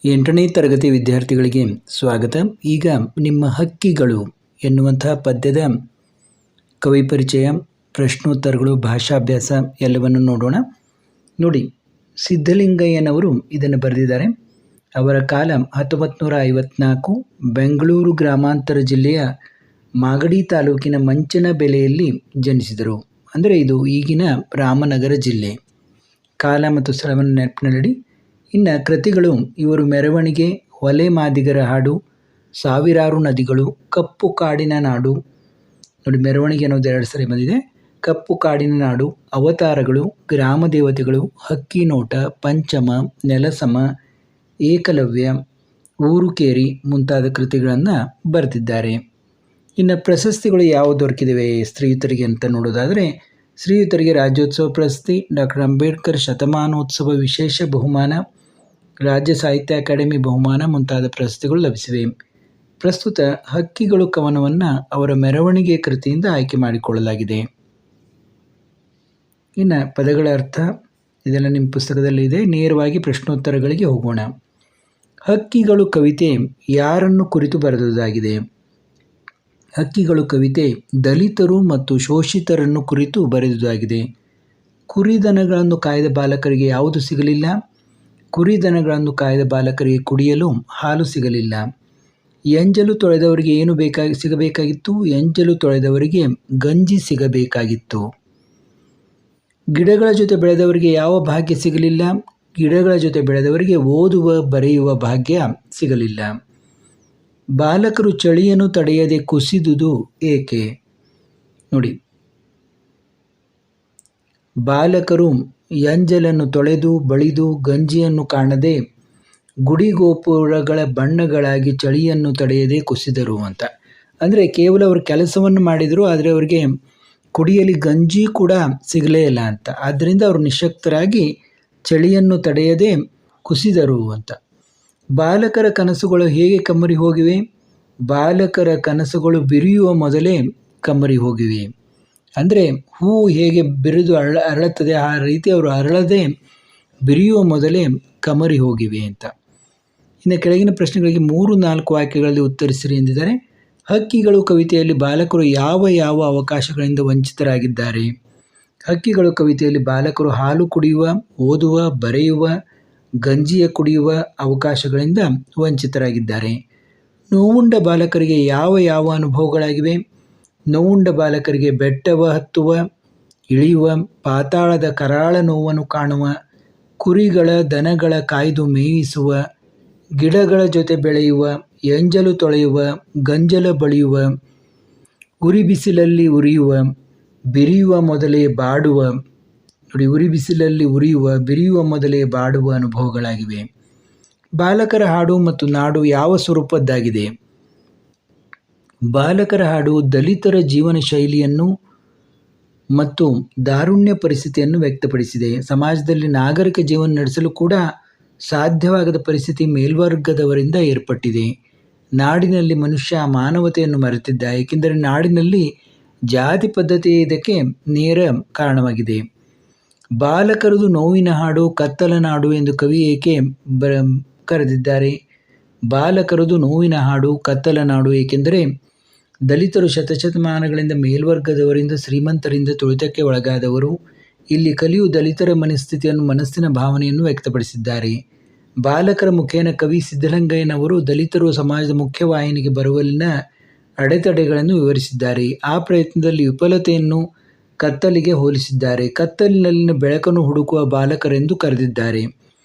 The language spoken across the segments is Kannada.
8ನೇ ತರಗತಿ ವಿದ್ಯಾರ್ಥಿಗಳಿಗೆ ಸ್ವಾಗತ. ಈಗ ನಿಮ್ಮ ಹಕ್ಕಿಗಳು ಎನ್ನುವಂತಹ ಪದ್ಯದ ಕವಿ ಪರಿಚಯ, ಪ್ರಶ್ನೋತ್ತರಗಳು, ಭಾಷಾಭ್ಯಾಸ ಎಲ್ಲವನ್ನು ನೋಡೋಣ. ನೋಡಿ, ಸಿದ್ಧಲಿಂಗಯ್ಯನವರು ಇದನ್ನು ಬರೆದಿದ್ದಾರೆ. ಅವರ ಕಾಲ 1954. ಬೆಂಗಳೂರು ಗ್ರಾಮಾಂತರ ಜಿಲ್ಲೆಯ ಮಾಗಡಿ ತಾಲೂಕಿನ ಮಂಚನಬೆಲೆಯಲ್ಲಿ ಜನಿಸಿದರು. ಅಂದರೆ ಇದು ಈಗಿನ ರಾಮನಗರ ಜಿಲ್ಲೆ. ಕಾಲ ಮತ್ತು ಸ್ಥಳವನ್ನು ನೆನಪಿನಲ್ಲಿಡಿ. ಇನ್ನು ಕೃತಿಗಳು: ಇವರು ಮೆರವಣಿಗೆ, ಹೊಲೆ ಮಾದಿಗರ ಹಾಡು, ಸಾವಿರಾರು ನದಿಗಳು, ಕಪ್ಪು ಕಾಡಿನ ನಾಡು. ನೋಡಿ, ಮೆರವಣಿಗೆ ಅನ್ನೋದು 2 ಸರಿ ಬಂದಿದೆ. ಕಪ್ಪು ಕಾಡಿನ ನಾಡು, ಅವತಾರಗಳು, ಗ್ರಾಮ ದೇವತೆಗಳು, ಹಕ್ಕಿ ನೋಟ, ಪಂಚಮ, ನೆಲಸಮ, ಏಕಲವ್ಯ, ಊರು ಕೇರಿ ಮುಂತಾದ ಕೃತಿಗಳನ್ನು ಬರೆದಿದ್ದಾರೆ. ಇನ್ನು ಪ್ರಶಸ್ತಿಗಳು ಯಾವ ದೊರಕಿದಿವೆ ಶ್ರೀಯುತರಿಗೆ ಅಂತ ನೋಡೋದಾದರೆ, ಶ್ರೀಯುತರಿಗೆ ರಾಜ್ಯೋತ್ಸವ ಪ್ರಶಸ್ತಿ, ಡಾಕ್ಟರ್ ಅಂಬೇಡ್ಕರ್ ಶತಮಾನೋತ್ಸವ ವಿಶೇಷ ಬಹುಮಾನ, ರಾಜ್ಯ ಸಾಹಿತ್ಯ ಅಕಾಡೆಮಿ ಬಹುಮಾನ ಮುಂತಾದ ಪ್ರಶಸ್ತಿಗಳು ಲಭಿಸಿವೆ. ಪ್ರಸ್ತುತ ಹಕ್ಕಿಗಳು ಕವನವನ್ನು ಅವರ ಮೆರವಣಿಗೆ ಕೃತಿಯಿಂದ ಆಯ್ಕೆ ಮಾಡಿಕೊಳ್ಳಲಾಗಿದೆ. ಇನ್ನು ಪದಗಳ ಅರ್ಥ ಇದೆಲ್ಲ ನಿಮ್ಮ ಪುಸ್ತಕದಲ್ಲಿ ಇದೆ. ನೇರವಾಗಿ ಪ್ರಶ್ನೋತ್ತರಗಳಿಗೆ ಹೋಗೋಣ. ಹಕ್ಕಿಗಳು ಕವಿತೆ ಯಾರನ್ನು ಕುರಿತು ಬರೆದುದಾಗಿದೆ? ಹಕ್ಕಿಗಳು ಕವಿತೆ ದಲಿತರು ಮತ್ತು ಶೋಷಿತರನ್ನು ಕುರಿತು ಬರೆದುದಾಗಿದೆ. ಕುರಿದನಗಳನ್ನು ಕಾಯ್ದ ಬಾಲಕರಿಗೆ ಯಾವುದು ಸಿಗಲಿಲ್ಲ? ಕುರಿದನಗಳನ್ನು ಕಾಯ್ದ ಬಾಲಕರಿಗೆ ಕುಡಿಯಲು ಹಾಲು ಸಿಗಲಿಲ್ಲ. ಎಂಜಲು ತೊಳೆದವರಿಗೆ ಏನು ಸಿಗಬೇಕಾಗಿತ್ತು? ಎಂಜಲು ತೊಳೆದವರಿಗೆ ಗಂಜಿ ಸಿಗಬೇಕಾಗಿತ್ತು. ಗಿಡಗಳ ಜೊತೆ ಬೆಳೆದವರಿಗೆ ಯಾವ ಭಾಗ್ಯ ಸಿಗಲಿಲ್ಲ? ಗಿಡಗಳ ಜೊತೆ ಬೆಳೆದವರಿಗೆ ಓದುವ ಬರೆಯುವ ಭಾಗ್ಯ ಸಿಗಲಿಲ್ಲ. ಬಾಲಕರು ಚಳಿಯನ್ನು ತಡೆಯದೆ ಕುಸಿದುದು ಏಕೆ? ನೋಡಿ, ಬಾಲಕರು ಎಂಜಲನ್ನು ತೊಳೆದು ಬಳಿದು ಗಂಜಿಯನ್ನು ಕಾಣದೆ ಗುಡಿಗೋಪುರಗಳ ಬಣ್ಣಗಳಾಗಿ ಚಳಿಯನ್ನು ತಡೆಯದೆ ಕುಸಿದರು ಅಂತ. ಅಂದರೆ ಕೇವಲ ಅವರು ಕೆಲಸವನ್ನು ಮಾಡಿದರು, ಆದರೆ ಅವರಿಗೆ ಕುಡಿಯಲಿ ಗಂಜಿ ಕೂಡ ಸಿಗಲೇ ಇಲ್ಲ ಅಂತ. ಆದ್ದರಿಂದ ಅವರು ನಿಶಕ್ತರಾಗಿ ಚಳಿಯನ್ನು ತಡೆಯದೆ ಕುಸಿದರು ಅಂತ. ಬಾಲಕರ ಕನಸುಗಳು ಹೇಗೆ ಕಮ್ಮರಿ ಹೋಗಿವೆ? ಬಾಲಕರ ಕನಸುಗಳು ಬಿರಿಯುವ ಮೊದಲೇ ಕಮ್ಮರಿ ಹೋಗಿವೆ. ಅಂದರೆ ಹೂವು ಹೇಗೆ ಬಿರಿದು ಅರಳುತ್ತದೆ, ಆ ರೀತಿ ಅವರು ಅರಳದೆ ಬಿರಿಯುವ ಮೊದಲೇ ಕಮರಿ ಹೋಗಿವೆ ಅಂತ. ಇನ್ನು ಕೆಳಗಿನ ಪ್ರಶ್ನೆಗಳಿಗೆ 3-4 ವಾಕ್ಯಗಳಲ್ಲಿ ಉತ್ತರಿಸಿರಿ ಎಂದಿದ್ದಾರೆ. ಹಕ್ಕಿಗಳು ಕವಿತೆಯಲ್ಲಿ ಬಾಲಕರು ಯಾವ ಯಾವ ಅವಕಾಶಗಳಿಂದ ವಂಚಿತರಾಗಿದ್ದಾರೆ? ಹಕ್ಕಿಗಳು ಕವಿತೆಯಲ್ಲಿ ಬಾಲಕರು ಹಾಲು ಕುಡಿಯುವ, ಓದುವ, ಬರೆಯುವ, ಗಂಜಿಯ ಕುಡಿಯುವ ಅವಕಾಶಗಳಿಂದ ವಂಚಿತರಾಗಿದ್ದಾರೆ. ನೋವುಂಡ ಬಾಲಕರಿಗೆ ಯಾವ ಯಾವ ಅನುಭವಗಳಾಗಿವೆ? ನೋವುಂಡ ಬಾಲಕರಿಗೆ ಬೆಟ್ಟವ ಹತ್ತುವ, ಇಳಿಯುವ, ಪಾತಾಳದ ಕರಾಳ ನೋವನ್ನು ಕಾಣುವ, ಕುರಿಗಳ ದನಗಳ ಕಾಯ್ದು ಮೇಯಿಸುವ, ಗಿಡಗಳ ಜೊತೆ ಬೆಳೆಯುವ, ಎಂಜಲು ತೊಳೆಯುವ, ಗಂಜಲ ಬಳಿಯುವ, ಉರಿ ಬಿಸಿಲಲ್ಲಿ ಉರಿಯುವ, ಬಿರಿಯುವ ಮೊದಲೇ ಬಾಡುವ. ನೋಡಿ, ಉರಿ ಬಿಸಿಲಲ್ಲಿ ಉರಿಯುವ, ಬಿರಿಯುವ ಮೊದಲೇ ಬಾಡುವ ಅನುಭವಗಳಾಗಿವೆ. ಬಾಲಕರ ಹಾಡು ಮತ್ತು ನಾಡು ಯಾವ ಸ್ವರೂಪದ್ದಾಗಿದೆ? ಬಾಲಕರ ಹಾಡು ದಲಿತರ ಜೀವನ ಶೈಲಿಯನ್ನು ಮತ್ತು ದಾರುಣ್ಯ ಪರಿಸ್ಥಿತಿಯನ್ನು ವ್ಯಕ್ತಪಡಿಸಿದೆ. ಸಮಾಜದಲ್ಲಿ ನಾಗರಿಕ ಜೀವನ ನಡೆಸಲು ಕೂಡ ಸಾಧ್ಯವಾಗದ ಪರಿಸ್ಥಿತಿ ಮೇಲ್ವರ್ಗದವರಿಂದ ಏರ್ಪಟ್ಟಿದೆ. ನಾಡಿನಲ್ಲಿ ಮನುಷ್ಯ ಮಾನವತೆಯನ್ನು ಮರೆತಿದ್ದ, ಏಕೆಂದರೆ ನಾಡಿನಲ್ಲಿ ಜಾತಿ ಪದ್ಧತಿ ಇದಕ್ಕೆ ನೇರ ಕಾರಣವಾಗಿದೆ. ಬಾಲಕರದು ನೋವಿನ ಹಾಡು, ಕತ್ತಲ ನಾಡು ಎಂದು ಕವಿ ಏಕೆ ಕರೆದಿದ್ದಾರೆ? ಬಾಲಕರದು ನೋವಿನ ಹಾಡು, ಕತ್ತಲ ನಾಡು ಏಕೆಂದರೆ ದಲಿತರು ಶತಶತಮಾನಗಳಿಂದ ಮೇಲ್ವರ್ಗದವರಿಂದ, ಶ್ರೀಮಂತರಿಂದ ತುಳಿತಕ್ಕೆ ಒಳಗಾದವರು. ಇಲ್ಲಿ ಕಲಿಯು ದಲಿತರ ಮನಸ್ಸಿನ ಭಾವನೆಯನ್ನು ವ್ಯಕ್ತಪಡಿಸಿದ್ದಾರೆ. ಬಾಲಕರ ಮುಖೇನ ಕವಿ ಸಿದ್ಧಲಿಂಗಯ್ಯನವರು ದಲಿತರು ಸಮಾಜದ ಮುಖ್ಯವಾಹಿನಿಗೆ ಬರುವಲ್ಲಿನ ಅಡೆತಡೆಗಳನ್ನು ವಿವರಿಸಿದ್ದಾರೆ. ಆ ಪ್ರಯತ್ನದಲ್ಲಿ ವಿಫಲತೆಯನ್ನು ಕತ್ತಲಿಗೆ ಹೋಲಿಸಿದ್ದಾರೆ. ಕತ್ತಲಿನಲ್ಲಿನ ಬೆಳಕನ್ನು ಹುಡುಕುವ ಬಾಲಕರೆಂದು ಕರೆದಿದ್ದಾರೆ.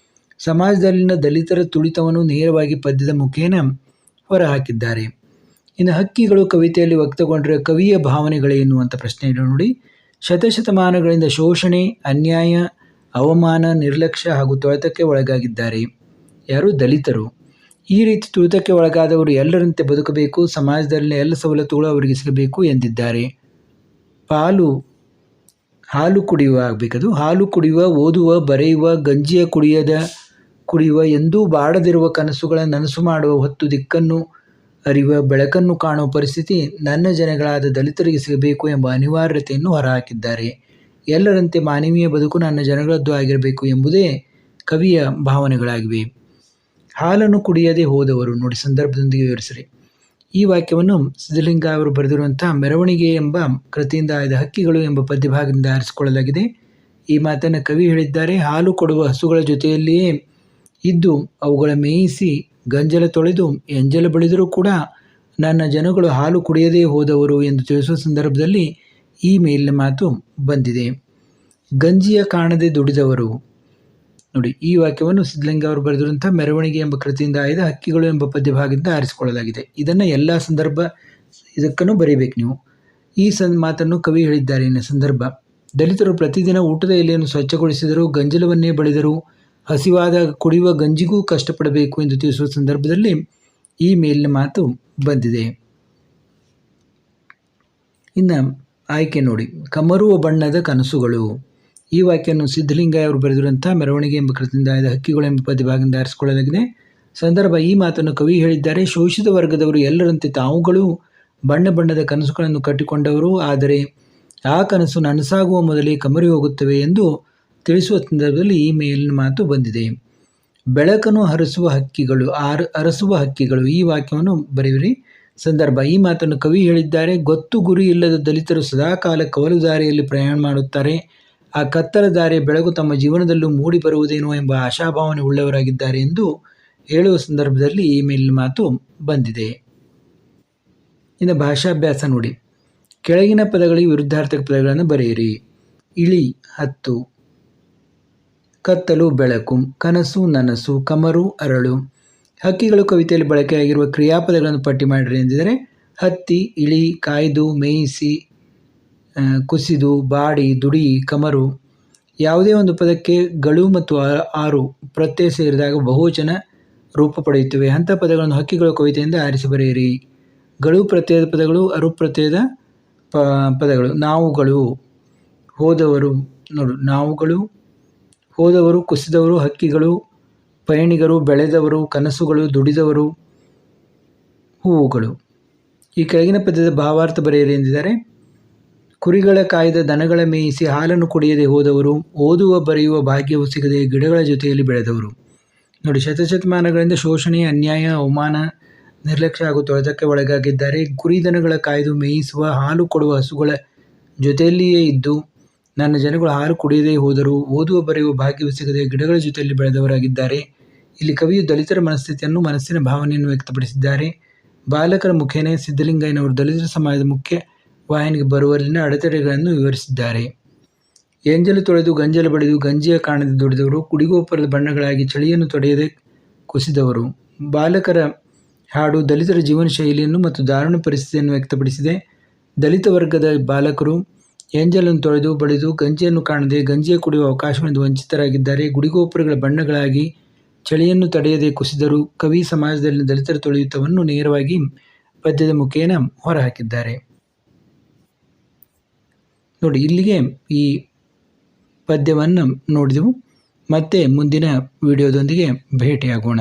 ಸಮಾಜದಲ್ಲಿನ ದಲಿತರ ತುಳಿತವನ್ನು ನೇರವಾಗಿ ಪದ್ಯದ ಮುಖೇನ ಹೊರಹಾಕಿದ್ದಾರೆ. ಇನ್ನು ಹಕ್ಕಿಗಳು ಕವಿತೆಯಲ್ಲಿ ವ್ಯಕ್ತಗೊಂಡಿರುವ ಕವಿಯ ಭಾವನೆಗಳೇನು ಅಂತ ಪ್ರಶ್ನೆ ನೋಡಿ. ಶತಶತಮಾನಗಳಿಂದ ಶೋಷಣೆ, ಅನ್ಯಾಯ, ಅವಮಾನ, ನಿರ್ಲಕ್ಷ್ಯ ಹಾಗೂ ತುಳಿತಕ್ಕೆ ಒಳಗಾಗಿದ್ದಾರೆ. ಯಾರು? ದಲಿತರು. ಈ ರೀತಿ ತುಳಿತಕ್ಕೆ ಒಳಗಾದವರು ಎಲ್ಲರಂತೆ ಬದುಕಬೇಕು, ಸಮಾಜದಲ್ಲಿನ ಎಲ್ಲ ಸವಲತ್ತುಗಳು ಅವರಿಗೆ ಸಿಗಬೇಕು ಎಂದಿದ್ದಾರೆ. ಹಾಲು ಕುಡಿಯುವ ಆಗಬೇಕದು. ಹಾಲು ಕುಡಿಯುವ, ಓದುವ, ಬರೆಯುವ, ಗಂಜಿಯ ಕುಡಿಯುವ, ಎಂದೂ ಬಾಡದಿರುವ ಕನಸುಗಳ ನನಸು ಮಾಡುವ, ಹೊತ್ತು ದಿಕ್ಕನ್ನು ಅರಿವ, ಬೆಳಕನ್ನು ಕಾಣುವ ಪರಿಸ್ಥಿತಿ ನನ್ನ ಜನಗಳಾದ ದಲಿತರಿಗೆ ಸಿಗಬೇಕು ಎಂಬ ಅನಿವಾರ್ಯತೆಯನ್ನು ಹೊರಹಾಕಿದ್ದಾರೆ. ಎಲ್ಲರಂತೆ ಮಾನವೀಯ ಬದುಕು ನನ್ನ ಜನಗಳದ್ದು ಆಗಿರಬೇಕು ಎಂಬುದೇ ಕವಿಯ ಭಾವನೆಗಳಾಗಿವೆ. ಹಾಲನ್ನು ಕುಡಿಯದೆ ಹೋದವರು. ನೋಡಿ, ಸಂದರ್ಭದೊಂದಿಗೆ ವಿವರಿಸಿರಿ. ಈ ವಾಕ್ಯವನ್ನು ಸಿದ್ಧಲಿಂಗ ಅವರು ಬರೆದಿರುವಂಥ ಮೆರವಣಿಗೆ ಎಂಬ ಕೃತಿಯಿಂದ ಆಯ್ದ ಹಕ್ಕಿಗಳು ಎಂಬ ಪದ್ಯಭಾಗದಿಂದ ಆರಿಸಿಕೊಳ್ಳಲಾಗಿದೆ. ಈ ಮಾತನ್ನು ಕವಿ ಹೇಳಿದ್ದಾರೆ. ಹಾಲು ಕೊಡುವ ಹಸುಗಳ ಜೊತೆಯಲ್ಲಿಯೇ ಇದ್ದು ಅವುಗಳ ಮೇಯಿಸಿ ಗಂಜಲ ತೊಳೆದು ಎಂಜಲ ಬಳಿದರೂ ಕೂಡ ನನ್ನ ಜನಗಳು ಹಾಲು ಕುಡಿಯದೇ ಹೋದವರು ಎಂದು ತಿಳಿಸುವ ಸಂದರ್ಭದಲ್ಲಿ ಈ ಮೇಲಿನ ಮಾತು ಬಂದಿದೆ. ಗಂಜಿಯ ಕಾಣದೆ ದುಡಿದವರು. ನೋಡಿ, ಈ ವಾಕ್ಯವನ್ನು ಸಿದ್ಧಲಿಂಗ ಅವರು ಬರೆದಿರುವಂಥ ಮೆರವಣಿಗೆ ಎಂಬ ಕೃತಿಯಿಂದ ಆಯ್ದ ಹಕ್ಕಿಗಳು ಎಂಬ ಪದ್ಯಭಾಗದಿಂದ ಆರಿಸಿಕೊಳ್ಳಲಾಗಿದೆ. ಇದನ್ನು ಎಲ್ಲ ಸಂದರ್ಭ ಇದಕ್ಕೂ ಬರೀಬೇಕು ನೀವು. ಈ ಮಾತನ್ನು ಕವಿ ಹೇಳಿದ್ದಾರೆ. ಇನ್ನು ಸಂದರ್ಭ: ದಲಿತರು ಪ್ರತಿದಿನ ಊಟದ ಎಲೆಯನ್ನು ಸ್ವಚ್ಛಗೊಳಿಸಿದರು, ಗಂಜಲವನ್ನೇ ಬಳಿದರು, ಹಸಿವಾದಾಗ ಕುಡಿಯುವ ಗಂಜಿಗೂ ಕಷ್ಟಪಡಬೇಕು ಎಂದು ತಿಳಿಸುವ ಸಂದರ್ಭದಲ್ಲಿ ಈ ಮೇಲಿನ ಮಾತು ಬಂದಿದೆ. ಇನ್ನು ಆಯ್ಕೆ ನೋಡಿ, ಕಮರುವ ಬಣ್ಣದ ಕನಸುಗಳು. ಈ ವಾಕ್ಯವನ್ನು ಸಿದ್ಧಲಿಂಗ ಅವರು ಬರೆದಿರುವಂಥ ಮೆರವಣಿಗೆ ಎಂಬ ಕೃತಿಯಿಂದ ಆಯ್ದ ಹಕ್ಕಿಗಳು ಎಂಬ ಪದ್ಯಭಾಗದಿಂದ ಆರಿಸಿಕೊಳ್ಳಲಾಗಿದೆ. ಸಂದರ್ಭ: ಈ ಮಾತನ್ನು ಕವಿ ಹೇಳಿದ್ದಾರೆ. ಶೋಷಿತ ವರ್ಗದವರು ಎಲ್ಲರಂತೆ ತಾವುಗಳು ಬಣ್ಣ ಬಣ್ಣದ ಕನಸುಗಳನ್ನು ಕಟ್ಟಿಕೊಂಡವರು, ಆದರೆ ಆ ಕನಸು ನನಸಾಗುವ ಮೊದಲೇ ಕಮರಿ ಹೋಗುತ್ತವೆ ಎಂದು ತಿಳಿಸುವ ಸಂದರ್ಭದಲ್ಲಿ ಈ ಮೇಲಿನ ಮಾತು ಬಂದಿದೆ. ಬೆಳಕನ್ನು ಅರಸುವ ಹಕ್ಕಿಗಳು. ಈ ವಾಕ್ಯವನ್ನು ಬರೆಯಿರಿ. ಸಂದರ್ಭ: ಈ ಮಾತನ್ನು ಕವಿ ಹೇಳಿದ್ದಾರೆ. ಗೊತ್ತು ಗುರಿ ಇಲ್ಲದ ದಲಿತರು ಸದಾಕಾಲ ಕವಲು ದಾರಿಯಲ್ಲಿ ಪ್ರಯಾಣ ಮಾಡುತ್ತಾರೆ. ಆ ಕತ್ತಲ ದಾರಿಯ ಬೆಳಕು ತಮ್ಮ ಜೀವನದಲ್ಲೂ ಮೂಡಿ ಬರುವುದೇನೋ ಎಂಬ ಆಶಾಭಾವನೆ ಉಳ್ಳವರಾಗಿದ್ದಾರೆ ಎಂದು ಹೇಳುವ ಸಂದರ್ಭದಲ್ಲಿ ಈ ಮೇಲಿನ ಮಾತು ಬಂದಿದೆ. ಇನ್ನು ಭಾಷಾಭ್ಯಾಸ ನೋಡಿ. ಕೆಳಗಿನ ಪದಗಳಿಗೆ ವಿರುದ್ಧಾರ್ಥಕ ಪದಗಳನ್ನು ಬರೆಯಿರಿ. ಇಳಿ ಹತ್ತು, ಕತ್ತಲು ಬೆಳಕು, ಕನಸು ನನಸು, ಕಮರು ಅರಳು. ಹಕ್ಕಿಗಳು ಕವಿತೆಯಲ್ಲಿ ಬಳಕೆಯಾಗಿರುವ ಕ್ರಿಯಾಪದಗಳನ್ನು ಪಟ್ಟಿ ಮಾಡಿರಿ ಎಂದಿದ್ದಾರೆ. ಹತ್ತಿ, ಇಳಿ, ಕಾಯ್ದು, ಮೇಯಿಸಿ, ಕುಸಿದು, ಬಾಡಿ, ದುಡಿ, ಕಮರು. ಯಾವುದೇ ಒಂದು ಪದಕ್ಕೆ ಗಳು ಮತ್ತು ಆರು ಪ್ರತ್ಯಯ ಸೇರಿದಾಗ ಬಹುವಚನ ರೂಪ ಪಡೆಯುತ್ತವೆ. ಅಂಥ ಪದಗಳನ್ನು ಹಕ್ಕಿಗಳು ಕವಿತೆಯಿಂದ ಆರಿಸಿ ಬರೆಯಿರಿ. ಗಳು ಪ್ರತ್ಯಯದ ಪದಗಳು, ಅರು ಪ್ರತ್ಯಯದ ಪದಗಳು. ನಾವುಗಳು, ಹೋದವರು. ನೋಡು, ನಾವುಗಳು, ಹೋದವರು, ಕುಸಿದವರು, ಹಕ್ಕಿಗಳು, ಪಯಣಿಗರು, ಬೆಳೆದವರು, ಕನಸುಗಳು, ದುಡಿದವರು, ಹೂವುಗಳು. ಈ ಕೆಳಗಿನ ಪದ್ಯದ ಭಾವಾರ್ಥ ಬರೆಯಿರಿ ಎಂದಿದ್ದಾರೆ. ಕುರಿಗಳ ಕಾಯ್ದ ದನಗಳ ಮೇಯಿಸಿ ಹಾಲನ್ನು ಕುಡಿಯದೆ ಹೋದವರು, ಓದುವ ಬರೆಯುವ ಭಾಗ್ಯವು ಸಿಗದೆ ಗಿಡಗಳ ಜೊತೆಯಲ್ಲಿ ಬೆಳೆದವರು. ನೋಡಿ, ಶತಶತಮಾನಗಳಿಂದ ಶೋಷಣೆ, ಅನ್ಯಾಯ, ಅವಮಾನ, ನಿರ್ಲಕ್ಷ್ಯ ಹಾಗೂ ತೊಳೆತಕ್ಕೆ ಒಳಗಾಗಿದ್ದಾರೆ. ಕುರಿ ದನಗಳ ಕಾಯ್ದು ಮೇಯಿಸುವ, ಹಾಲು ಕೊಡುವ ಹಸುಗಳ ಜೊತೆಯಲ್ಲಿಯೇ ಇದ್ದು ನನ್ನ ಜನಗಳು ಹಾಲು ಕುಡಿಯದೇ ಹೋದರು, ಓದುವ ಬರೆಯುವ ಭಾಗ್ಯವು ಸಿಗದೆ ಗಿಡಗಳ ಜೊತೆಯಲ್ಲಿ ಬೆಳೆದವರಾಗಿದ್ದಾರೆ. ಇಲ್ಲಿ ಕವಿಯು ದಲಿತರ ಮನಸ್ಥಿತಿಯನ್ನು, ಮನಸ್ಸಿನ ಭಾವನೆಯನ್ನು ವ್ಯಕ್ತಪಡಿಸಿದ್ದಾರೆ. ಬಾಲಕರ ಮುಖೇನ ಸಿದ್ಧಲಿಂಗಯ್ಯನವರು ದಲಿತರ ಸಮಾಜದ ಮುಖ್ಯ ವಾಹಿನಿಗೆ ಬರುವಲ್ಲಿನ ಅಡೆತಡೆಗಳನ್ನು ವಿವರಿಸಿದ್ದಾರೆ. ಎಂಜಲು ತೊಳೆದು ಗಂಜಲ ಬಳಿದು ಗಂಜಿಯ ಕಾಣದೆ ದುಡಿದವರು, ಕುಡಿಗೋಪುರದ ಬಣ್ಣಗಳಾಗಿ ಚಳಿಯನ್ನು ತೊಡೆಯದೆ ಕುಸಿದವರು. ಬಾಲಕರ ಹಾಡು ದಲಿತರ ಜೀವನ ಶೈಲಿಯನ್ನು ಮತ್ತು ದಾರುಣ ಪರಿಸ್ಥಿತಿಯನ್ನು ವ್ಯಕ್ತಪಡಿಸಿದೆ. ದಲಿತ ವರ್ಗದ ಬಾಲಕರು ಎಂಜಲನ್ನು ತೊಳೆದು ಬಳಿದು ಗಂಜಿಯನ್ನು ಕಾಣದೆ ಗಂಜಿಯ ಕುಡಿಯುವ ಅವಕಾಶದಿಂದ ವಂಚಿತರಾಗಿದ್ದಾರೆ. ಗುಡಿಗೋಪುರಗಳ ಬಣ್ಣಗಳಾಗಿ ಚಳಿಯನ್ನು ತಡೆಯದೆ ಕುಸಿದರು. ಕವಿ ಸಮಾಜದಲ್ಲಿನ ದಲಿತರ ತೊಳೆಯುತ್ತವನ್ನು ನೇರವಾಗಿ ಪದ್ಯದ ಮುಖೇನ ಹೊರಹಾಕಿದ್ದಾರೆ. ನೋಡಿ, ಇಲ್ಲಿಗೆ ಈ ಪದ್ಯವನ್ನು ನೋಡಿದೆವು. ಮತ್ತೆ ಮುಂದಿನ ವಿಡಿಯೋದೊಂದಿಗೆ ಭೇಟಿಯಾಗೋಣ.